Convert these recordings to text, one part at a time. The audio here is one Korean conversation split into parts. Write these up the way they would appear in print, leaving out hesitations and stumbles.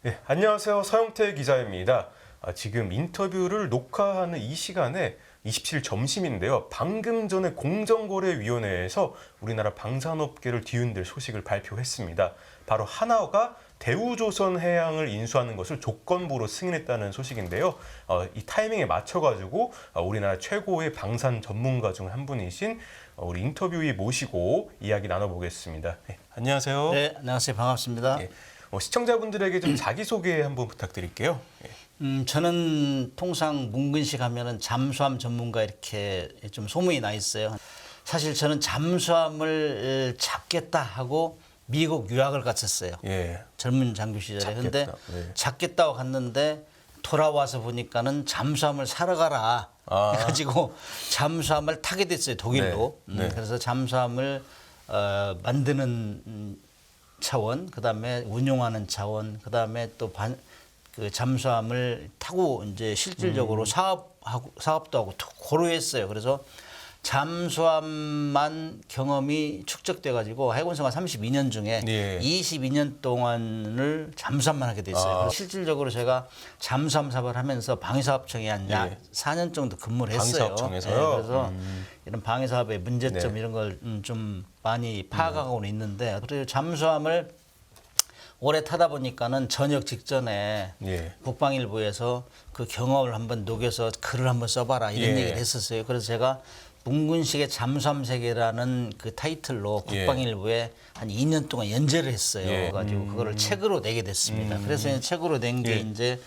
네, 안녕하세요. 서영태 기자입니다. 지금 인터뷰를 녹화하는 이 시간에 27일 점심인데요. 방금 전에 공정거래위원회에서 우리나라 방산업계를 뒤흔들 소식을 발표했습니다. 바로 한화가 대우조선해양을 인수하는 것을 조건부로 승인했다는 소식인데요. 이 타이밍에 맞춰가지고 우리나라 최고의 방산 전문가 중 한 분이신 우리 인터뷰이 모시고 이야기 나눠보겠습니다. 네, 안녕하세요. 네, 안녕하세요. 반갑습니다. 네, 시청자분들에게 좀 자기소개 한번 부탁드릴게요. 저는 통상 문근식 하면은 잠수함 전문가 이렇게 좀 소문이 나 있어요. 사실 저는 잠수함을 잡겠다 하고 미국 유학을 갔었어요. 예. 젊은 장교 시절에. 근데 네. 잡겠다고 갔는데 돌아와서 보니까는 잠수함을 사러 가라. 해가지고 잠수함을 타게 됐어요. 독일로. 네. 그래서 잠수함을 만드는 차원, 그다음에 운용하는 차원, 그다음에 또 그 잠수함을 타고 이제 실질적으로 사업도 하고 고루했어요. 그래서 잠수함만 경험이 축적돼 가지고 해군생활 32년 중에 22년 동안을 잠수함만 하게 됐어요. 그래서 실질적으로 제가 잠수함 사업을 하면서 방위사업청에 한 4년 정도 근무를 했어요. 방위사업청에서요? 그래서 이런 방위사업의 문제점 이런 걸 좀 많이 파악하고는 있는데, 그리고 잠수함을 오래 타다 보니까는 저녁 직전에 국방일보에서 그 경험을 한번 녹여서 글을 한번 써봐라 이런 얘기를 했었어요. 그래서 제가 문근식의 잠수함 세계라는 그 타이틀로 국방일보에 한 2년 동안 연재를 했어요. 가지고 그거를 책으로 내게 됐습니다. 그래서 이제 책으로 낸 게 이제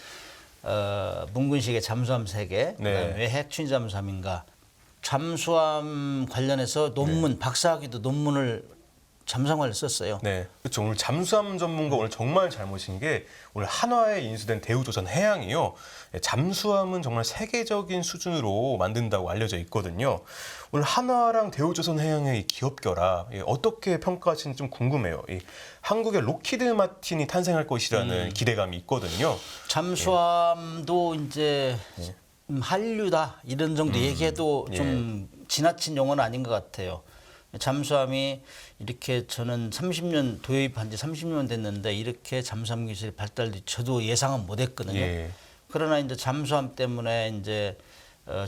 문근식의 잠수함 세계, 왜 핵추진 잠수함인가, 잠수함 관련해서 논문, 박사학위도 논문을 잠수함 관련 썼어요. 네, 그렇죠. 오늘 잠수함 전문가 오늘 정말 잘 모신 게 오늘 한화에 인수된 대우조선해양이요. 잠수함은 정말 세계적인 수준으로 만든다고 알려져 있거든요. 오늘 한화랑 대우조선해양의 기업 결합 어떻게 평가하시는지 좀 궁금해요. 한국의 로키드 마틴이 탄생할 것이라는 기대감이 있거든요. 잠수함도 이제 한류다 이런 정도 얘기해도 좀 지나친 용어는 아닌 것 같아요. 잠수함이 이렇게 저는 30년 도입한 지 30년 됐는데 이렇게 잠수함 기술이 발달돼 저도 예상은 못했거든요. 그러나 이제 잠수함 때문에 이제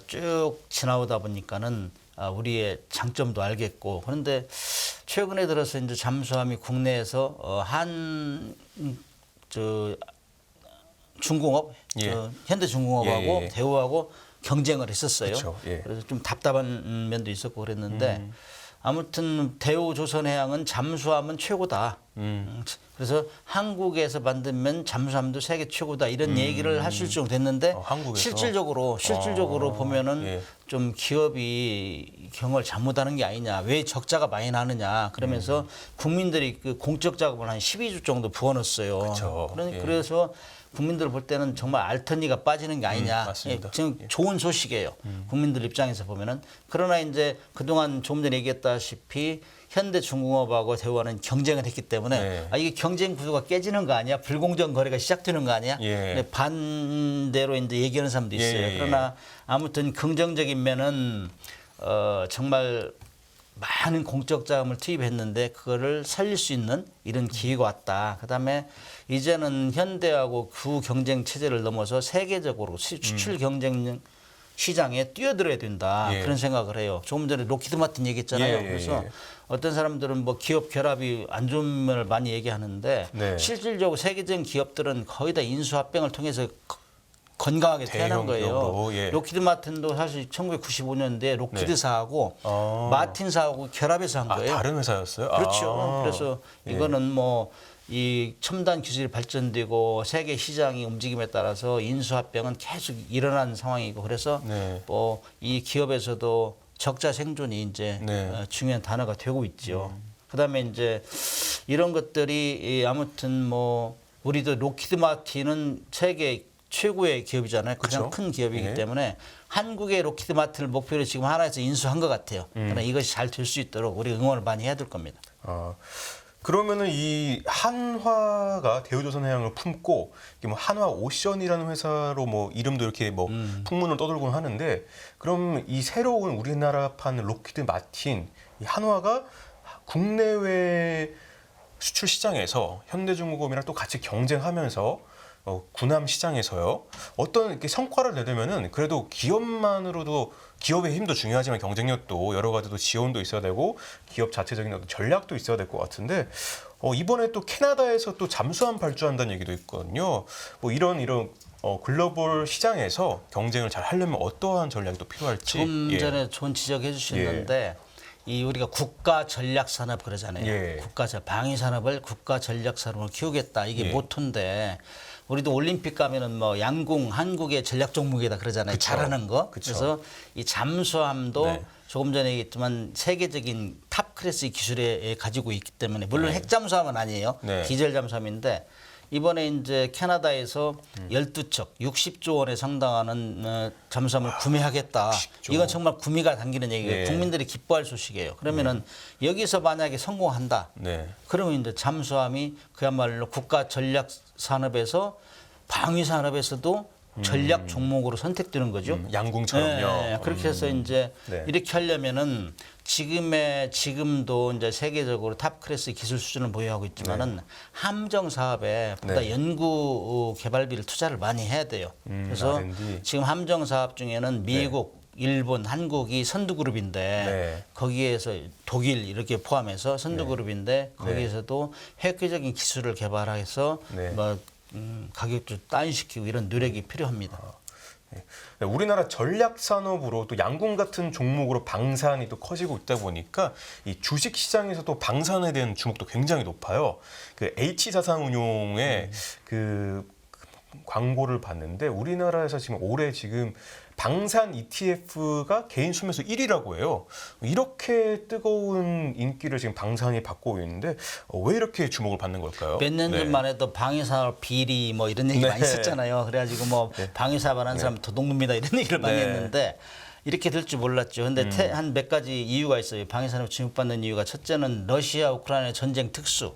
쭉 지나오다 보니까는 우리의 장점도 알겠고, 그런데 최근에 들어서 이제 잠수함이 국내에서 중공업, 현대중공업하고 대우하고 경쟁을 했었어요. 그래서 좀 답답한 면도 있었고 그랬는데 아무튼 대우조선해양은 잠수함은 최고다. 그래서 한국에서 만들면 잠수함도 세계 최고다 이런 얘기를 하실 정도 됐는데 실질적으로 보면은 좀 기업이 경을 잘못하는 게 아니냐, 왜 적자가 많이 나느냐 그러면서 국민들이 그 공적 자금을 한 12조 정도 부어넣었어요. 그래서 국민들 볼 때는 정말 알턴니가 빠지는 게 아니냐. 지금 좋은 소식이에요. 국민들 입장에서 보면은. 그러나 이제 그동안 조금 전에 얘기했다시피 현대중공업하고 대우하는 경쟁을 했기 때문에 이게 경쟁 구조가 깨지는 거 아니야? 불공정 거래가 시작되는 거 아니야? 반대로 이제 얘기하는 사람도 있어요. 그러나 아무튼 긍정적인 면은 정말 많은 공적 자금을 투입했는데 그거를 살릴 수 있는 이런 기회가 왔다. 그다음에 이제는 현대하고 구 경쟁 체제를 넘어서 세계적으로 수출 경쟁 시장에 뛰어들어야 된다. 그런 생각을 해요. 조금 전에 로키드 마틴 얘기했잖아요. 그래서 어떤 사람들은 뭐 기업 결합이 안 좋은 면을 많이 얘기하는데 실질적으로 세계적인 기업들은 거의 다 인수합병을 통해서 건강하게 태어난 거예요. 로키드 마틴도 사실 1995년도에 로키드사하고 마틴사하고 결합해서 한 거예요. 다른 회사였어요? 그렇죠. 그래서 이거는 뭐 이 첨단 기술이 발전되고 세계 시장의 움직임에 따라서 인수합병은 계속 일어나는 상황이고, 그래서 뭐 이 기업에서도 적자 생존이 이제 중요한 단어가 되고 있죠. 그다음에 이제 이런 것들이 아무튼 뭐 우리도 로키드 마틴은 세계 최고의 기업이잖아요. 가장 큰 기업이기 때문에 한국의 로키드 마틴을 목표로 지금 하나에서 인수한 것 같아요. 그러나 이것이 잘 될 수 있도록 우리 응원을 많이 해야 될 겁니다. 그러면은 이 한화가 대우조선해양을 품고 뭐 한화오션이라는 회사로 뭐 이름도 이렇게 뭐 풍문을 떠돌곤 하는데, 그럼 이 새로운 우리나라판 로키드 마틴 이 한화가 국내외 수출 시장에서 현대중공업이랑 또 같이 경쟁하면서 군함 시장에서요. 어떤 이렇게 성과를 내려면은 그래도 기업만으로도 기업의 힘도 중요하지만 경쟁력도 여러 가지도 지원도 있어야 되고 기업 자체적인 어떤 전략도 있어야 될 것 같은데 이번에 또 캐나다에서 또 잠수함 발주한다는 얘기도 있거든요. 뭐 이런 글로벌 시장에서 경쟁을 잘 하려면 어떠한 전략이 또 필요할지. 좀 전에 좋은 지적해 주셨는데 이 우리가 국가 전략 산업 그러잖아요. 방위 산업을 국가 전략 산업으로 키우겠다. 이게 모토인데 우리도 올림픽 가면은 뭐 양궁 한국의 전략 종목이다 그러잖아요. 그쵸. 잘하는 거. 그쵸. 그래서 이 잠수함도 조금 전에 얘기했지만 세계적인 탑 클래스의 기술에 가지고 있기 때문에 물론 핵잠수함은 아니에요. 디젤 잠수함인데 이번에 이제 캐나다에서 12척 60조 원에 상당하는 잠수함을 구매하겠다. 60조. 이건 정말 구미가 당기는 얘기예요. 네. 국민들이 기뻐할 소식이에요. 그러면은 여기서 만약에 성공한다. 그러면 이제 잠수함이 그야말로 국가 전략 산업에서 방위 산업에서도 전략 종목으로 선택되는 거죠. 양궁처럼요. 그렇게 해서 이제 이렇게 하려면은 지금도 이제 세계적으로 탑 클래스 기술 수준을 보유하고 있지만은 함정 사업에 보다 연구 개발비를 투자를 많이 해야 돼요. 그래서 R&D. 지금 함정 사업 중에는 미국, 일본, 한국이 선두그룹인데 거기에서 독일 이렇게 포함해서 선두그룹인데 거기에서도 획기적인 기술을 개발해서 뭐 가격도 다운시키고 이런 노력이 필요합니다. 우리나라 전략 산업으로 또 양궁 같은 종목으로 방산이 또 커지고 있다 보니까 이 주식 시장에서도 방산에 대한 주목도 굉장히 높아요. 그 H자산운용의 그 광고를 봤는데 우리나라에서 지금 올해 지금 방산 ETF가 개인 수매수 1위라고 해요. 이렇게 뜨거운 인기를 지금 방산이 받고 있는데 왜 이렇게 주목을 받는 걸까요? 몇 년 전만 해도 방위산업 비리 뭐 이런 얘기 많이 있었잖아요. 그래가지고 뭐 방위사업 안 하는 사람 도둑놈이다 이런 얘기를 많이 했는데 이렇게 될 줄 몰랐죠. 근데 한 몇 가지 이유가 있어요. 방위산업 주목받는 이유가 첫째는 러시아 우크라이나 전쟁 특수.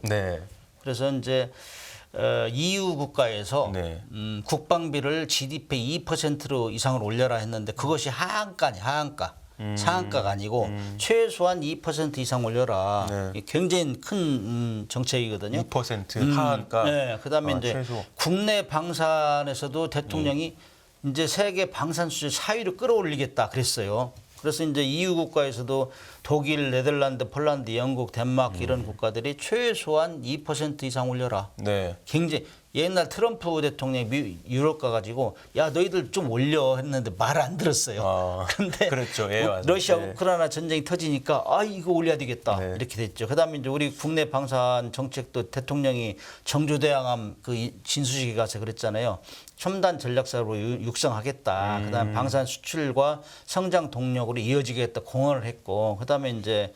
그래서 이제 EU 국가에서 국방비를 GDP 2%로 이상을 올려라 했는데 그것이 하한가. 상한가가 아니고 최소한 2% 이상 올려라. 굉장히 큰 정책이거든요. 2% 하한가. 그다음에 이제 최소. 국내 방산에서도 대통령이 이제 세계 방산 수준 4위로 끌어올리겠다 그랬어요. 그래서 이제 EU 국가에서도 독일, 네덜란드, 폴란드, 영국, 덴마크 이런 국가들이 최소한 2% 이상 올려라. 굉장히 옛날 트럼프 대통령이 유럽 가가지고 야 너희들 좀 올려 했는데 말 안 들었어요. 그런데 그랬죠. 러시아 우크라이나 전쟁이 터지니까 이거 올려야 되겠다 이렇게 됐죠. 그다음에 이제 우리 국내 방산 정책도 대통령이 정조대왕암 그 진수식에 가서 그랬잖아요. 첨단 전략 사업으로 육성하겠다. 그다음 방산 수출과 성장 동력으로 이어지겠다 공언을 했고, 그다음에 이제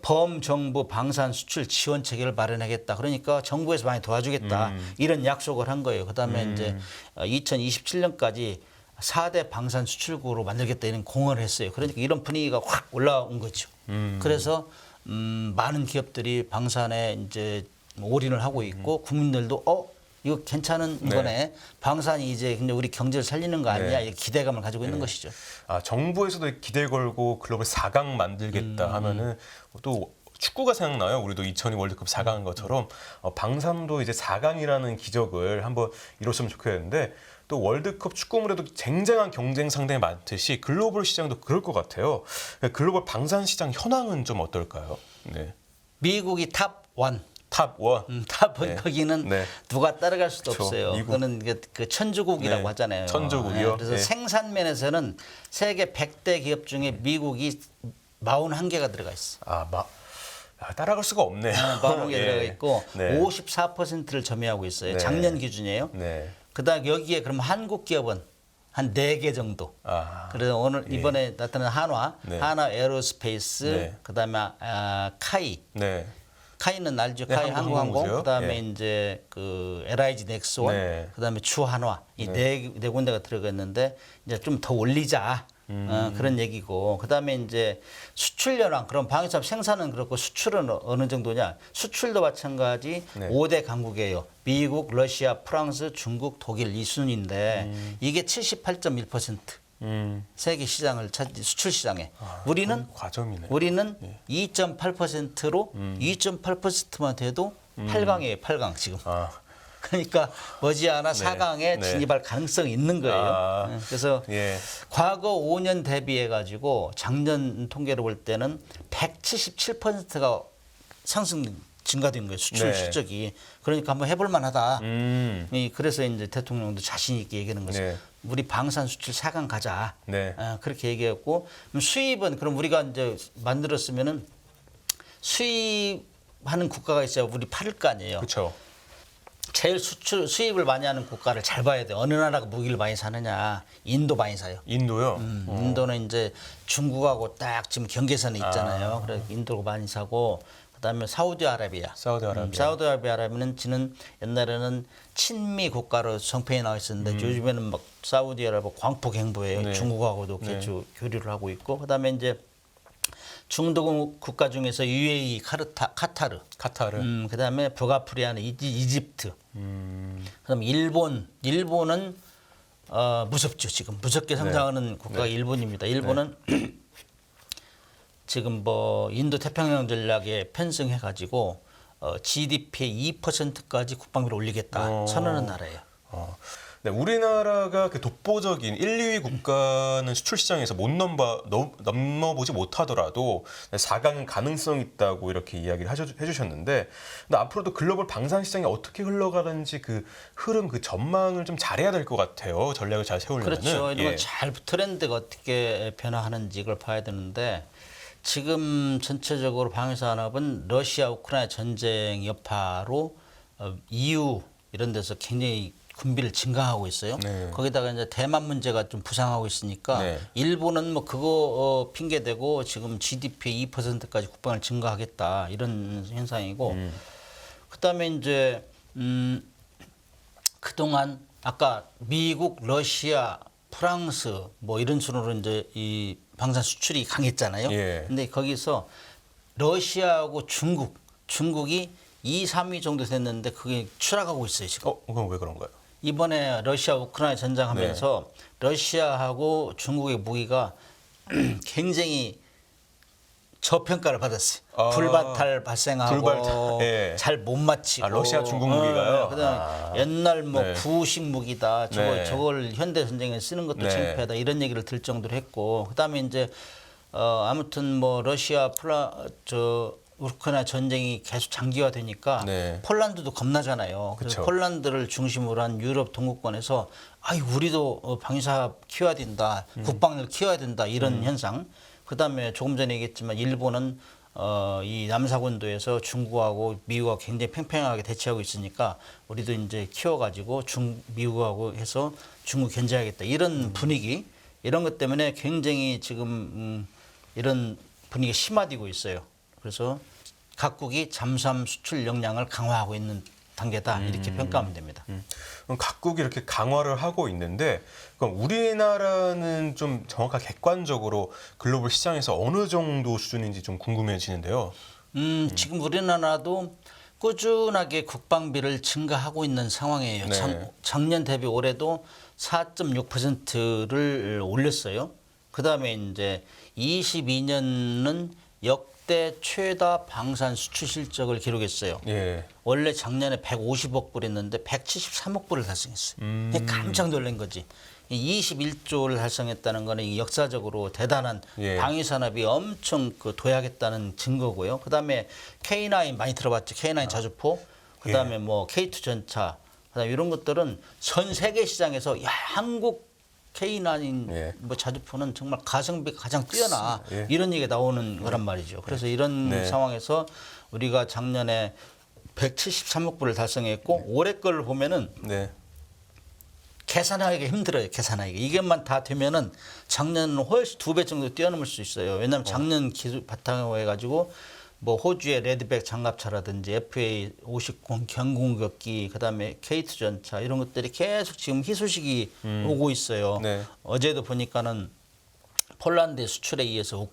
범정부 방산 수출 지원 체계를 마련하겠다. 그러니까 정부에서 많이 도와주겠다. 이런 약속을 한 거예요. 그다음에 이제 2027년까지 4대 방산 수출국으로 만들겠다 이런 공언을 했어요. 그러니까 이런 분위기가 확 올라온 거죠. 그래서 많은 기업들이 방산에 이제 올인을 하고 있고 국민들도 이거 괜찮은 거네. 방산이 이제 근데 우리 경제를 살리는 거 아니야? 이렇게 기대감을 가지고 있는 것이죠. 정부에서도 기대 걸고 글로벌 4강 만들겠다 하면은 또 축구가 생각나요. 우리도 2002 월드컵 4강한 것처럼 방산도 이제 4강이라는 기적을 한번 이뤘으면 좋겠는데 또 월드컵 축구물에도 쟁쟁한 경쟁 상당히 많듯이 글로벌 시장도 그럴 것 같아요. 글로벌 방산 시장 현황은 좀 어떨까요? 미국이 탑1. 탑1. 거기는 누가 따라갈 수도 없어요. 미국. 그거는 그 천주국이라고 하잖아요. 천주국이요. 그래서 생산 면에서는 세계 100대 기업 중에 미국이 41개가 들어가 있어. 따라갈 수가 없네요. 41개 들어가 있고 54%를 점유하고 있어요. 작년 기준이에요. 그다음 여기에 그럼 한국 기업은 한 4개 정도. 그래서 오늘 이번에 나타난 한화 에어로스페이스, 그다음에 카이. 카이는 알죠. 카이 항공항공. 그다음에 이제 그 LIG 넥스원, 그다음에 주한화 이 네 군데가 들어갔는데 이제 좀 더 올리자. 그런 얘기고, 그다음에 이제 수출 현황. 그럼 방위산업 생산은 그렇고 수출은 어느 정도냐? 수출도 마찬가지 5대 강국이에요. 미국, 러시아, 프랑스, 중국, 독일 이 순인데 이게 78.1%. 세계 시장을 수출 시장에 우리는 과점이네. 우리는 2.8%로 2.8%만 돼도 8강이에요. 8강 지금. 아, 그러니까 머지않아 4강에 네. 진입할 가능성이 있는 거예요. 아, 그래서 예. 과거 5년 대비해 가지고 작년 통계를 볼 때는 177%가 증가된 거예요. 수출 네. 실적이. 그러니까 한번 해볼 만하다. 음, 그래서 이제 대통령도 자신 있게 얘기하는 거죠. 네. 우리 방산 수출 4강 가자. 네. 그렇게 얘기했고, 그럼 수입은 그럼 우리가 이제 만들었으면은 수입하는 국가가 있어야 우리 팔을 거 아니에요. 그렇죠. 제일 수입을 많이 하는 국가를 잘 봐야 돼. 어느 나라가 무기를 많이 사느냐. 인도 많이 사요. 인도요. 인도는 이제 중국하고 딱 지금 경계선에 있잖아요. 그래서 인도가 많이 사고, 그다음에 사우디아라비아. 사우디아라비아는 지는 옛날에는 친미 국가로 정평이 나와 있었는데 요즘에는 막 사우디아라비아 광폭 행보에 네. 중국하고도 개주 교류를 하고 있고, 그다음에 이제 중동 국가 중에서 UAE, 카타르. 그다음에 북아프리카는 이집트. 그다음 일본은 무섭죠. 지금 무섭게 성장하는 국가가 일본입니다. 일본은 지금 뭐 인도 태평양 전략에 편승해 가지고 GDP의 2%까지 국방비를 올리겠다 선언한 나라예요. 네, 우리나라가 그 독보적인 1, 2위 국가는 수출 시장에서 못 넘어보지 못하더라도 4강은 가능성 있다고 이렇게 이야기를 해주셨는데, 근데 앞으로도 글로벌 방산 시장이 어떻게 흘러가는지 그 흐름, 그 전망을 좀 잘해야 될 것 같아요. 전략을 잘 세우려면. 그렇죠. 이런 건 잘 트렌드가 어떻게 변화하는지 이걸 봐야 되는데, 지금 전체적으로 방위산업은 러시아 우크라이나 전쟁 여파로 EU 이런 데서 굉장히 군비를 증강하고 있어요. 네. 거기다가 이제 대만 문제가 좀 부상하고 있으니까 네. 일본은 뭐 그거 핑계 대고 지금 GDP의 2%까지 국방을 증가하겠다 이런 현상이고, 그다음에 이제 그동안 아까 미국, 러시아, 프랑스 뭐 이런 순으로 이제 이 방산 수출이 강했잖아요. 예. 근데 거기서 러시아하고 중국이 2, 3위 정도 됐는데 그게 추락하고 있어요, 지금. 그건 왜 그런가요? 이번에 러시아 우크라이나 전쟁하면서 러시아하고 중국의 무기가 굉장히 저평가를 받았어요. 불발탈 발생하고 예. 잘 못 맞히고. 러시아 중국 무기가요? 그다음 옛날 뭐 네. 구식 무기다. 네. 저걸 현대 전쟁에 쓰는 것도 네. 창피하다. 이런 얘기를 들 정도로 했고. 그다음에 이제 아무튼 뭐 러시아 우크라이나 전쟁이 계속 장기화되니까 네. 폴란드도 겁나잖아요. 그래서 그쵸. 폴란드를 중심으로 한 유럽 동구권에서 우리도 방위사업 키워야 된다. 국방을 키워야 된다. 이런 현상. 그다음에 조금 전에 얘기했지만 일본은 이 남사군도에서 중국하고 미국하고 굉장히 팽팽하게 대치하고 있으니까 우리도 이제 키워가지고 미국하고 해서 중국 견제하겠다. 이런 분위기, 이런 것 때문에 굉장히 지금 이런 분위기가 심화되고 있어요. 그래서 각국이 잠수함 수출 역량을 강화하고 있는 단계다. 이렇게 평가하면 됩니다. 그럼 각국이 이렇게 강화를 하고 있는데, 그럼 우리나라는 좀 정확하게 객관적으로 글로벌 시장에서 어느 정도 수준인지 좀 궁금해지는데요. 지금 우리나라도 꾸준하게 국방비를 증가하고 있는 상황이에요. 네. 작년 대비 올해도 4.6%를 올렸어요. 그다음에 이제 22년은 역대 최다 방산 수출 실적을 기록했어요. 예. 원래 작년에 150억 불했는데 173억 불을 달성했어요. 깜짝 놀란 거지. 21조를 달성했다는 거는 역사적으로 대단한 예. 방위산업이 엄청 도약했다는 증거고요. 그다음에 K9 많이 들어봤죠. K9 자주포. 그다음에 뭐 K2 전차. 그다음에 이런 것들은 전 세계 시장에서 한국 K9 뭐 자주포는 정말 가성비가 가장 뛰어나. 이런 얘기가 나오는 거란 말이죠. 그래서 이런 상황에서 우리가 작년에 173억 불을 달성했고 올해 걸 보면은 계산하기가 힘들어요. 계산하기가. 이것만 다 되면은 작년은 훨씬 2배 정도 뛰어넘을 수 있어요. 왜냐하면 작년 기술 바탕으로 해가지고 뭐 호주의 레드백 장갑차라든지 FA-50 경공격기, 그다음에 K2 전차 이런 것들이 계속 지금 희소식이 오고 있어요. 네. 어제도 보니까는 폴란드의 수출에 의해서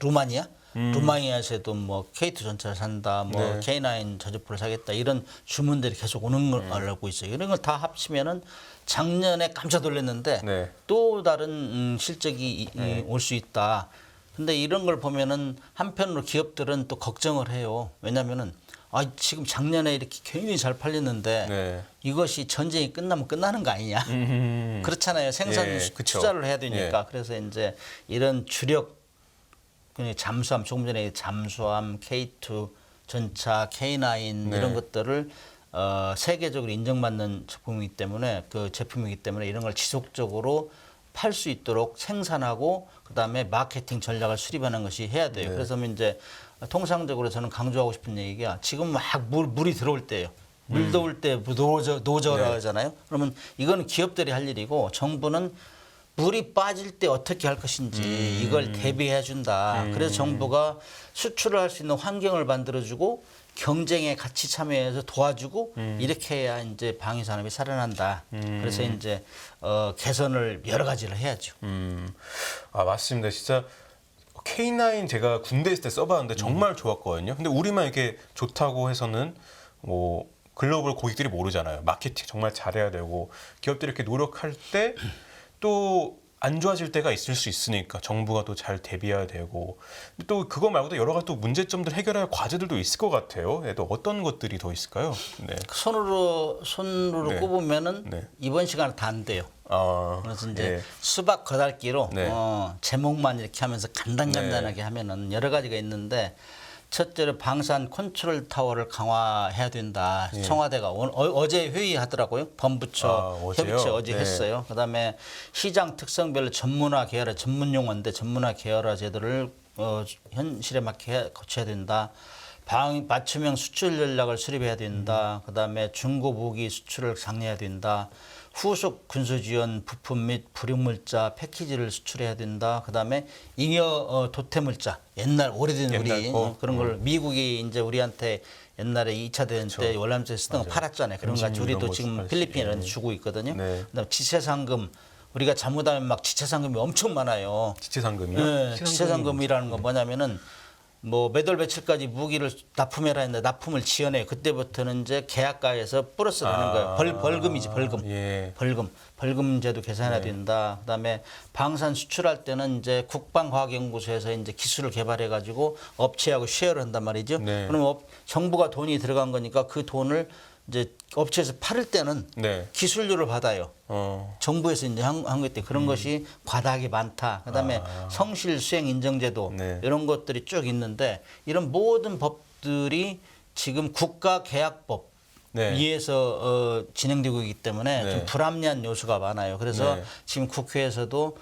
루마니아? 루마니아에서도 뭐 K2 전차를 산다, 뭐 K9 자주포를 사겠다 이런 주문들이 계속 오는 걸 알고 있어요. 이런 걸 다 합치면은 작년에 깜짝 놀랐는데 또 다른 실적이 올 수 있다. 근데 이런 걸 보면은 한편으로 기업들은 또 걱정을 해요. 왜냐면은 지금 작년에 이렇게 굉장히 잘 팔렸는데 네. 이것이 전쟁이 끝나면 끝나는 거 아니냐? 그렇잖아요. 생산 예, 그쵸. 투자를 해야 되니까. 예. 그래서 이제 이런 주력 잠수함, 조금 전에 잠수함, K2 전차, K9 네. 이런 것들을 세계적으로 인정받는 제품이기 때문에 이런 걸 지속적으로 팔 수 있도록 생산하고 그다음에 마케팅 전략을 수립하는 것이 해야 돼요. 네. 그래서 이제 통상적으로 저는 강조하고 싶은 얘기가 지금 막 물이 들어올 때예요. 물 들어올 때 노저라 네. 하잖아요. 그러면 이건 기업들이 할 일이고 정부는 물이 빠질 때 어떻게 할 것인지 이걸 대비해 준다. 그래서 정부가 수출을 할 수 있는 환경을 만들어주고 경쟁에 같이 참여해서 도와주고 이렇게 해야 이제 방위 산업이 살아난다. 그래서 이제 개선을 여러 가지를 해야죠. 맞습니다. 진짜 K9 제가 군대 있을 때 써봤는데 정말 좋았거든요. 근데 우리만 이렇게 좋다고 해서는 뭐 글로벌 고객들이 모르잖아요. 마케팅 정말 잘해야 되고 기업들이 이렇게 노력할 때 또 안 좋아질 때가 있을 수 있으니까 정부가 또 잘 대비해야 되고 또 그거 말고도 여러 가지 또 문제점들 해결해야 할 과제들도 있을 것 같아요. 또 어떤 것들이 더 있을까요? 네. 손으로 네. 꼽으면은 네. 이번 시간에 다 안 돼요. 그래서 이제 예. 수박 거달기로 네. 제목만 이렇게 하면서 간단하게 하면은 여러 가지가 있는데 첫째로 방산 컨트롤 타워를 강화해야 된다. 예. 청와대가 어제 회의하더라고요. 범부처 어제요? 협의체 어제 네. 했어요. 그다음에 시장 특성별로 전문화 계열화 전문 용어인데 전문화 계열화 제도를 현실에 맞게 거쳐야 된다. 맞춤형 수출 전략을 수립해야 된다. 그다음에 중고 무기 수출을 장려해야 된다. 후속 군수 지원 부품 및 불용물자 패키지를 수출해야 된다. 그다음에 잉여 도태물자 옛날 오래된 우리 그런 걸 미국이 이제 우리한테 옛날에 2차 대전 때 월남전에 쓰던 거 팔았잖아요. 그런 거 같이 우리도 지금 필리핀 이런 데 주고 있거든요. 네. 그다음에 지체상금 우리가 잘못하면 막 지체상금이 엄청 많아요. 지체상금이요? 네, 지체상금이라는 건 뭐냐면은 뭐 몇 월 며칠까지 무기를 납품해라 했는데 납품을 지연해. 그때부터는 이제 계약가에서 플러스 되는 거예요. 벌금이지 벌금. 예. 벌금제도 계산해야 된다. 그다음에 방산 수출할 때는 이제 국방과학연구소에서 이제 기술을 개발해 가지고 업체하고 쉐어를 한단 말이죠. 네. 그럼 정부가 돈이 들어간 거니까 그 돈을 이제 업체에서 팔을 때는 네. 기술료를 받아요. 정부에서 이제 한 거기 때문에 그런 것이 과다하게 많다. 그다음에 성실 수행 인정제도 네. 이런 것들이 쭉 있는데 이런 모든 법들이 지금 국가계약법 네. 위에서 진행되고 있기 때문에 네. 좀 불합리한 요소가 많아요. 그래서 네. 지금 국회에서도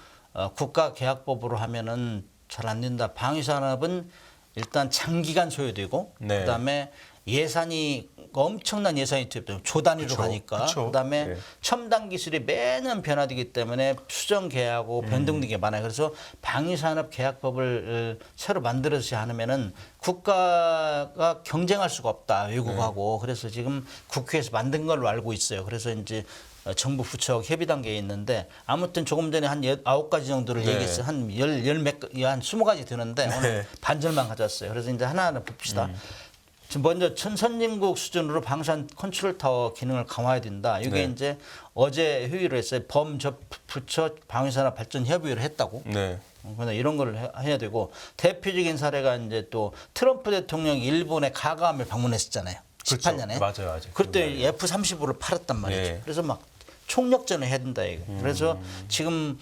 국가계약법으로 하면은 잘 안 된다. 방위산업은 일단 장기간 소요되고 네. 그다음에 예산이 엄청난 예산이 투입돼요. 조 단위로 그쵸, 가니까. 그쵸. 그다음에 네. 첨단 기술이 매년 변화되기 때문에 수정 계약하고 변동되는 게 많아요. 그래서 방위산업 계약법을 새로 만들어지지 않으면은 국가가 경쟁할 수가 없다. 외국하고. 그래서 지금 국회에서 만든 걸로 알고 있어요. 그래서 이제 정부 부처 협의 단계에 있는데 아무튼 조금 전에 한 9가지 정도를 네. 얘기했어요. 한 20가지 되는데 오늘 반절만 가졌어요. 그래서 이제 하나하나 봅시다. 지금 먼저 선진국 수준으로 방산 컨트롤 타워 기능을 강화해야 된다. 이게 네. 이제 어제 회의를 했어요. 범부처 방위산업 발전 협의를 했다고. 네. 그래서 이런 걸 해야 되고 대표적인 사례가 이제 또 트럼프 대통령이 일본의 가가함을 방문했었잖아요. 18년에. 그렇죠. 맞아요. 그때 F-35를 팔았단 말이죠. 네. 그래서 막 총력전을 해야 된다 이거. 그래서 지금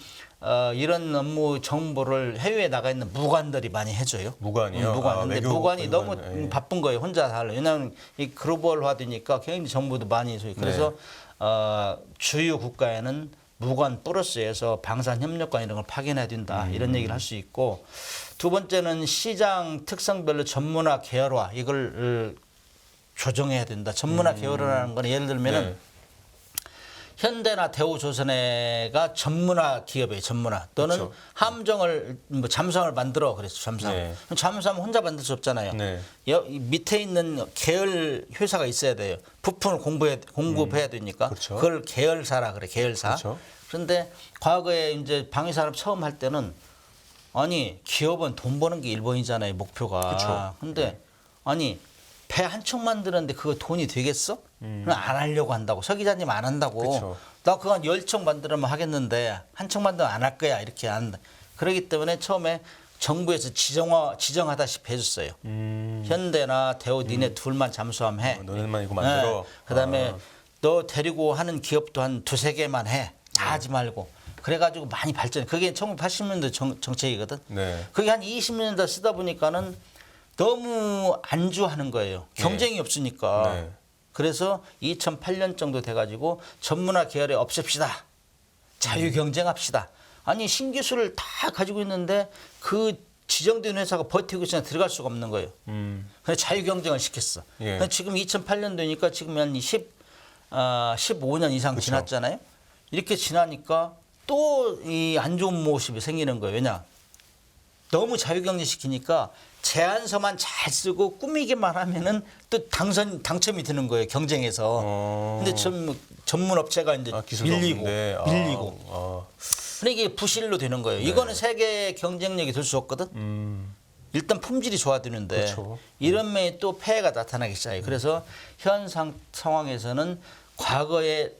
이런 업무 정보를 해외에 나가 있는 무관들이 많이 해줘요. 무관이요? 무관. 근데 무관이 너무 무관. 예. 바쁜 거예요. 혼자 다 하려. 왜냐하면 이 글로벌화되니까 굉장히 정보도 많이 소요. 그래서 주요 국가에는 무관 플러스에서 방산 협력관 이런 걸 파견해야 된다. 이런 얘기를 할 수 있고 두 번째는 시장 특성별로 전문화 계열화 이걸 조정해야 된다. 전문화 계열화라는 건 예를 들면은 네. 현대나 대우조선해가 전문화 기업이에요. 전문화. 또는 그렇죠. 함정을 잠수함을 만들어 그랬어. 잠수함. 네. 잠수함 혼자 만들 수 없잖아요. 네. 밑에 있는 계열 회사가 있어야 돼요. 부품을 공급해야 되니까. 그렇죠. 그걸 계열사라 그래. 계열사. 그렇죠. 그런데 과거에 이제 방위산업 처음 할 때는 아니 기업은 돈 버는 게 1번이잖아요. 목표가. 그렇죠. 근데 아니 배 한 척 만드는데 그거 돈이 되겠어? 그럼 안 하려고 한다고. 서 기자님 안 한다고. 그쵸. 나 그거 한 10척 만들면 하겠는데 한 척 만들면 안 할 거야. 이렇게 안 한다. 그렇기 때문에 처음에 정부에서 지정하다시피 해줬어요. 현대나 대우 니네 둘만 잠수함 해. 너네만 이거 만들어. 그다음에 너 데리고 하는 기업도 한 두세 개만 해. 다 하지 말고. 그래가지고 많이 발전해. 그게 1980년도 정책이거든. 네. 그게 한 20년 더 쓰다 보니까는 너무 안주하는 거예요. 경쟁이 없으니까. 네. 그래서 2008년 정도 돼가지고 전문화 계열에 없앱시다. 자유 경쟁합시다. 아니 신기술을 다 가지고 있는데 그 지정된 회사가 버티고 있으나 들어갈 수가 없는 거예요. 그래서 자유 경쟁을 시켰어. 예. 근데 지금 2008년도니까 지금 한 15년 이상 그쵸. 지났잖아요. 이렇게 지나니까 또 이 안 좋은 모습이 생기는 거예요. 왜냐? 너무 자유 경쟁 시키니까 제안서만 잘 쓰고 꾸미기만 하면은 또 당첨이 되는 거예요. 경쟁에서. 근데 전문 업체가 이제 기술도 밀리고 없는데. 밀리고. 근데 이게 부실로 되는 거예요. 이거는 세계 경쟁력이 될 수 없거든. 일단 품질이 좋아야 되는데 그렇죠. 이런 면에 또 폐해가 나타나기 시작해요. 그래서 현 상황에서는 과거에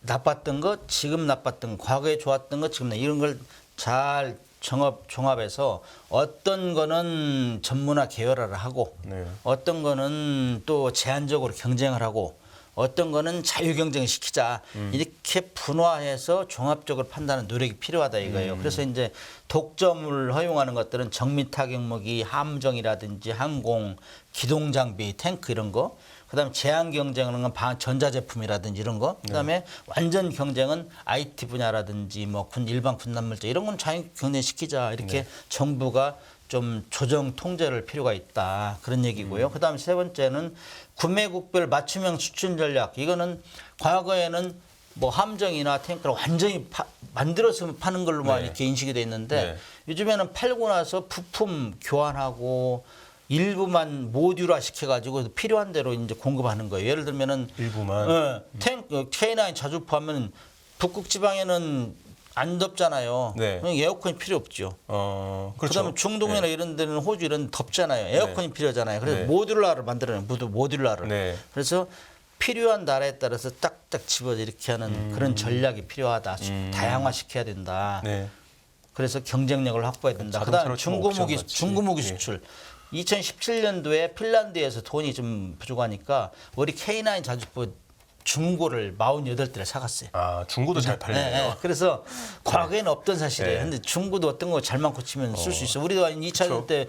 나빴던 것, 지금 나빴던 것, 과거에 좋았던 것, 지금 이런 걸 잘 종합해서 어떤 거는 전문화 계열화를 하고 네. 어떤 거는 또 제한적으로 경쟁을 하고 어떤 거는 자유 경쟁을 시키자 이렇게 분화해서 종합적으로 판단하는 노력이 필요하다 이거예요. 그래서 이제 독점을 허용하는 것들은 정밀 타격무기, 함정이라든지 항공, 기동 장비, 탱크 이런 거. 그다음에 제한 경쟁은 건 전자제품이라든지 이런 거. 그다음에 완전 경쟁은 IT 분야라든지 뭐 일반 군단물자 이런 건 자유 경쟁시키자 이렇게 정부가 좀 조정 통제를 필요가 있다 그런 얘기고요. 그다음에 세 번째는 구매국별 맞춤형 수출 전략. 이거는 과거에는 뭐 함정이나 탱크를 완전히 만들어서 파는 걸로만 이렇게 인식이 돼 있는데 요즘에는 팔고 나서 부품 교환하고 일부만 모듈화 시켜가지고 필요한 대로 이제 공급하는 거예요. 예를 들면은 일부만. 탱크 K9 자주 포하면 북극 지방에는 안 덥잖아요. 네. 에어컨이 필요 없죠. 그렇죠. 그다음에 중동이나 이런 데는 호주 이런 데 덥잖아요. 에어컨이 필요하잖아요. 그래서 모듈라를 만들어내요. 모듈라를. 네. 그래서 필요한 나라에 따라서 딱딱 집어서 이렇게 하는 그런 전략이 필요하다. 다양화시켜야 된다. 네. 그래서 경쟁력을 확보해야 된다. 그다음에 중고무기 수출. 2017년도에 핀란드에서 돈이 좀 부족하니까 우리 K9 자주포 중고를 48대를 사갔어요. 중고도 잘 팔리네요. 네. 그래서 과거에는 없던 사실이에요. 근데 중고도 어떤 거 잘만 고치면 쓸 수 있어. 우리도 2차 때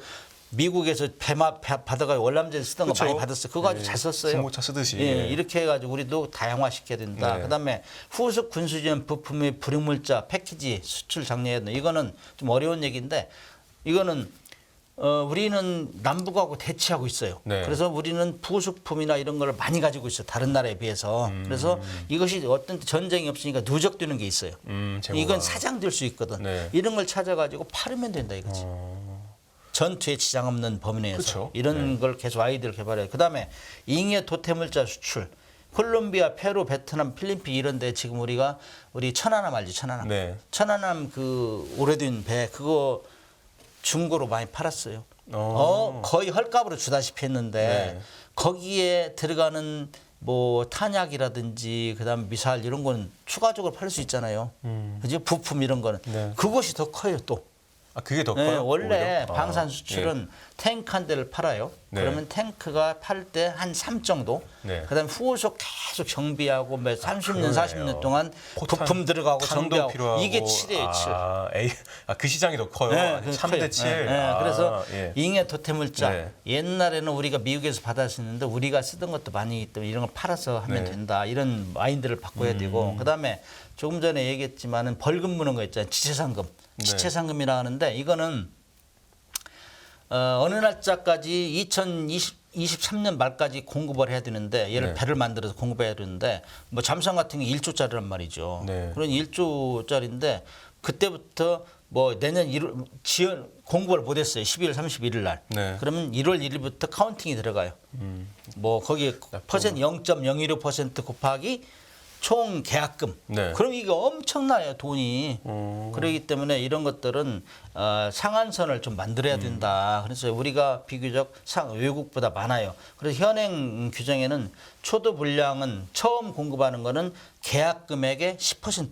미국에서 받아가 월남전에 쓰던 거 많이 받았어요. 그거 아주 잘 썼어요. 중고차 쓰듯이. 이렇게 해가지고 우리도 다양화시켜야 된다. 그다음에 후속 군수지원 부품의 불용물자 패키지 수출 장려해야 된다. 이거는 좀 어려운 얘기인데 이거는 우리는 남북하고 대치하고 있어요. 그래서 우리는 부속품이나 이런 걸 많이 가지고 있어요. 다른 나라에 비해서. 그래서 이것이 어떤 전쟁이 없으니까 누적되는 게 있어요. 이건 사장될 수 있거든. 이런 걸 찾아가지고 팔으면 된다 이거지. 전투에 지장 없는 범위 내에서. 그렇죠. 이런 걸 계속 아이디어를 개발해요. 그다음에 잉여 도태물자 수출. 콜롬비아, 페루, 베트남, 필리핀 이런 데 지금 우리 천안함 알지? 천안함. 천안함 그 오래된 배 그거 중고로 많이 팔았어요. 거의 헐값으로 주다시피 했는데 거기에 들어가는 뭐 탄약이라든지 그다음 미사일 이런 거는 추가적으로 팔 수 있잖아요. 그죠? 부품 이런 거는 그것이 더 커요 또. 그게 더 커요? 원래 방산 수출은 탱크 한 대를 팔아요. 그러면 탱크가 팔 때 한 3 정도. 그다음에 후속 계속 정비하고 몇 30년, 40년 동안 부품 들어가고 정비하고 필요하고. 이게 7이에요, 7. 그 시장이 더 커요. 3대 7. 그래서 잉여 도태물자 옛날에는 우리가 미국에서 받았었는데 우리가 쓰던 것도 많이 있기 때문에 이런 걸 팔아서 하면 된다. 이런 마인드를 바꿔야 되고 그다음에 조금 전에 얘기했지만은 벌금 무는 거 있잖아요. 지체상금. 지체상금이라 하는데 이거는 어느 날짜까지 2023년 말까지 공급을 해야 되는데 얘를 배를 만들어서 공급해야 되는데 뭐 잠수함 같은 게 1조짜리란 말이죠. 그런 1조짜리인데 그때부터 뭐 내년 1월 공급을 못했어요. 12월 31일 날. 그러면 1월 1일부터 카운팅이 들어가요. 뭐 거기에 퍼센트 0.016% 곱하기 총 계약금. 그럼 이게 엄청나요 돈이. 그렇기 때문에 이런 것들은 상한선을 좀 만들어야 된다. 그래서 우리가 비교적 외국보다 많아요. 그래서 현행 규정에는 초도 분량은 처음 공급하는 거는 계약 금액의 10%.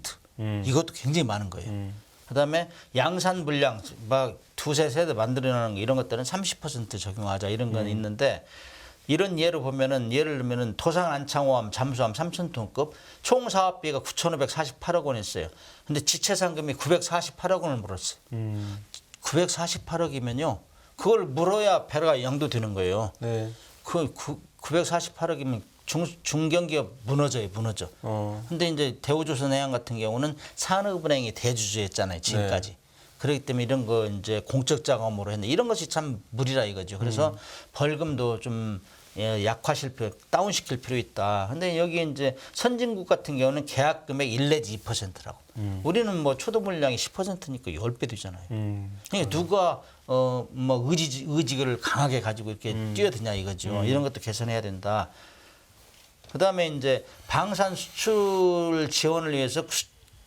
이것도 굉장히 많은 거예요. 그다음에 양산 분량 막 두세 세대 만들어내는 거 이런 것들은 30% 적용하자 이런 건 있는데 이런 예로 보면은 예를 들면은 토산 안창호암 잠수함 3,000톤급 총 사업비가 9,548억 원이었어요. 근데 지체 상금이 948억 원을 물었어요. 948억이면요. 그걸 물어야 배가 양도되는 거예요. 네. 그 948억이면 중견기업 무너져요, 무너져. 근데 이제 대우조선해양 같은 경우는 산업은행이 대주주였잖아요, 지금까지. 네. 그렇기 때문에 이런 거 이제 공적 자금으로 했는데 이런 것이 참 무리라 이거죠. 그래서 벌금도 좀 약화시킬 필요, 다운시킬 필요 있다. 근데 여기 이제 선진국 같은 경우는 계약 금액 1 내지 2%라고. 우리는 뭐 초도 물량이 10%니까 10배 되잖아요. 그러니까 누가 뭐 의지를 강하게 가지고 이렇게 뛰어드냐 이거죠. 이런 것도 개선해야 된다. 그다음에 이제 방산 수출 지원을 위해서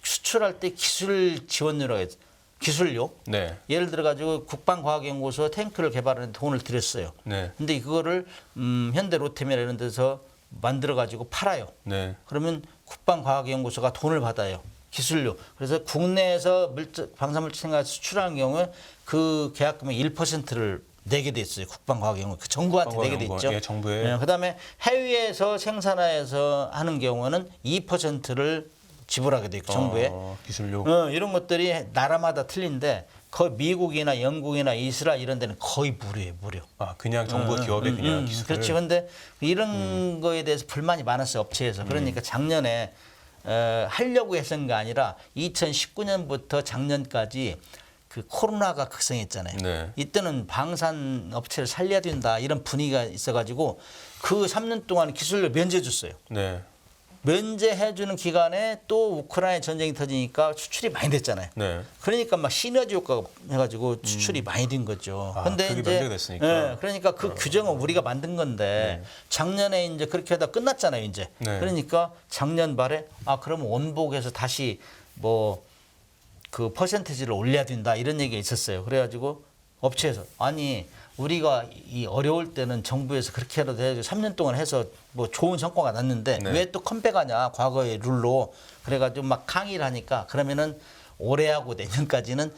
수출할 때 기술 지원료라고 해서 기술료. 네. 예를 들어 가지고 국방과학연구소 탱크를 개발하는 데 돈을 들였어요. 네. 근데 그거를 현대 로템이나 이런 데서 만들어 가지고 팔아요. 네. 그러면 국방과학연구소가 돈을 받아요. 기술료. 그래서 국내에서 방사물질 생각 수출하는 경우에 그 계약금의 1%를 내게 돼 있어요. 국방과학연구소. 그 정부한테 내게 돼 있죠. 예, 정부에. 네, 그다음에 해외에서 생산해서 하는 경우는 2%를 지불하게 돼 있고 정부에. 기술료. 이런 것들이 나라마다 틀린데 거의 미국이나 영국이나 이스라엘 이런 데는 거의 무료예요, 무료. 아, 그냥 정부 기업의 그냥 기술을. 그렇지. 근데 이런 거에 대해서 불만이 많았어요, 업체에서. 그러니까 작년에 하려고 했던 게 아니라 2019년부터 작년까지 그 코로나가 극성했잖아요. 네. 이때는 방산 업체를 살려야 된다 이런 분위기가 있어가지고 그 3년 동안 기술료 면제해 줬어요. 네. 면제해 주는 기간에 또 우크라이나 전쟁이 터지니까 수출이 많이 됐잖아요. 네. 그러니까 막 시너지 효과가 해가지고 수출이 많이 된 거죠. 아, 근데 그게 이제 면제가 됐으니까. 그러니까 그 규정은 우리가 만든 건데 작년에 이제 그렇게 하다 끝났잖아요. 이제 네. 그러니까 작년 말에 그러면 원복해서 다시 뭐 그 퍼센티지를 올려야 된다 이런 얘기가 있었어요. 그래가지고 업체에서 아니 우리가 이 어려울 때는 정부에서 그렇게 해도 돼 3년 동안 해서 뭐 좋은 성과가 났는데 네. 왜 또 컴백하냐 과거의 룰로 그래가지고 막 강의를 하니까 그러면은 올해하고 내년까지는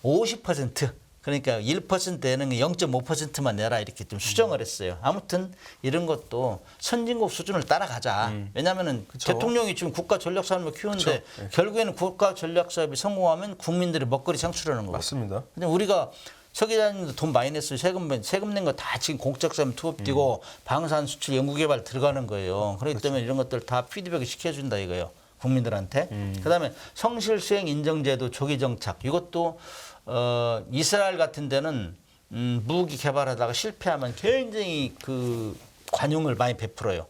50% 그러니까 1% 내는 게 0.5%만 내라 이렇게 좀 수정을 했어요. 아무튼 이런 것도 선진국 수준을 따라가자. 왜냐하면은 그쵸. 대통령이 지금 국가 전략 산업을 키우는데 그쵸. 네. 결국에는 국가 전략 사업이 성공하면 국민들이 먹거리 창출하는 거고. 맞습니다. 근데 우리가 서 기자님도 돈 많이 냈어요. 세금 낸 거 다 지금 공적 자금 투입되고 방산 수출 연구개발 들어가는 거예요. 그렇기 때문에 이런 것들 다 피드백을 시켜준다 이거예요. 국민들한테. 그다음에 성실 수행 인정제도 조기 정착 이것도 이스라엘 같은 데는 무기 개발하다가 실패하면 굉장히 그 관용을 많이 베풀어요.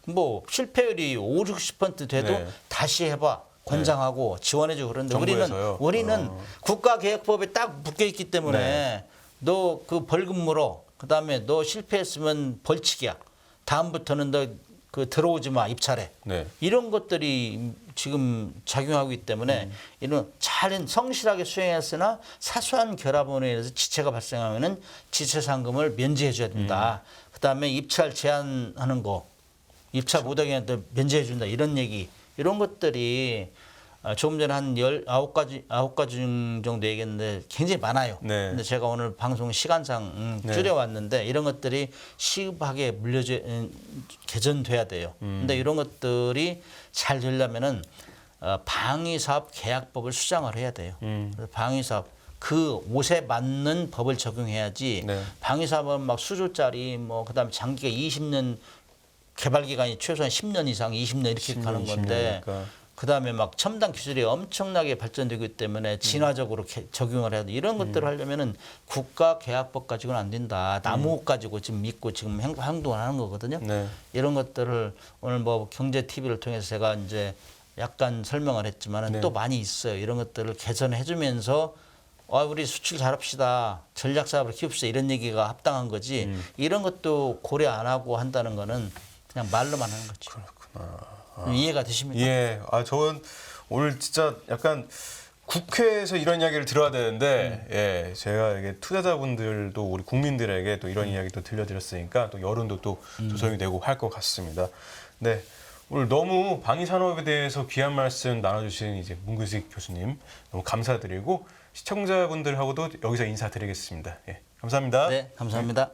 뭐 실패율이 5, 60% 돼도 네. 다시 해봐. 권장하고 지원해주고 그런데 정부에서요? 우리는 국가계획법에 딱 묶여 있기 때문에 네. 너 그 벌금 물어. 그다음에 너 실패했으면 벌칙이야. 다음부터는 너 그 들어오지 마 입찰해. 네. 이런 것들이 지금 작용하고 있기 때문에 이런 잘 성실하게 수행했으나 사소한 결합원에 의해서 지체가 발생하면은 지체 상금을 면제해 줘야 된다. 그다음에 입찰 제한하는 거 입찰 못하게 면제해 준다 이런 얘기 이런 것들이 조금 전에 한 9가지 정도 얘기했는데 굉장히 많아요. 네. 근데 제가 오늘 방송 시간상 네. 줄여왔는데 이런 것들이 시급하게 개선돼야 돼요. 근데 이런 것들이 잘 되려면은 방위사업 계약법을 수정을 해야 돼요. 그래서 방위사업 그 옷에 맞는 법을 적용해야지 네. 방위사업은 막 수조짜리 뭐 그다음에 장기가 20년 개발 기간이 최소한 10년 이상 20년 이렇게 10년, 가는 건데 20년이니까. 그다음에 막 첨단 기술이 엄청나게 발전되기 때문에 진화적으로 적용을 해야 돼. 이런 것들을 하려면은 국가 계약법 가지고는 안 된다. 나무 가지고 지금 믿고 지금 행동을 하는 거거든요. 네. 이런 것들을 오늘 뭐 경제 TV를 통해서 제가 이제 약간 설명을 했지만은 네. 또 많이 있어요. 이런 것들을 개선해 주면서 우리 수출 잘합시다. 전략 사업을 키웁시다. 이런 얘기가 합당한 거지. 이런 것도 고려 안 하고 한다는 거는 그냥 말로만 하는 거죠. 그렇구나. 이해가 되십니까? 예. 저는 오늘 진짜 약간 국회에서 이런 이야기를 들어야 되는데, 예. 제가 이게 투자자분들도 우리 국민들에게 또 이런 이야기도 들려드렸으니까 또 여론도 또 조성이 되고 할 것 같습니다. 네. 오늘 너무 방위산업에 대해서 귀한 말씀 나눠주신 이제 문근식 교수님 너무 감사드리고 시청자분들하고도 여기서 인사드리겠습니다. 예, 감사합니다. 네, 감사합니다.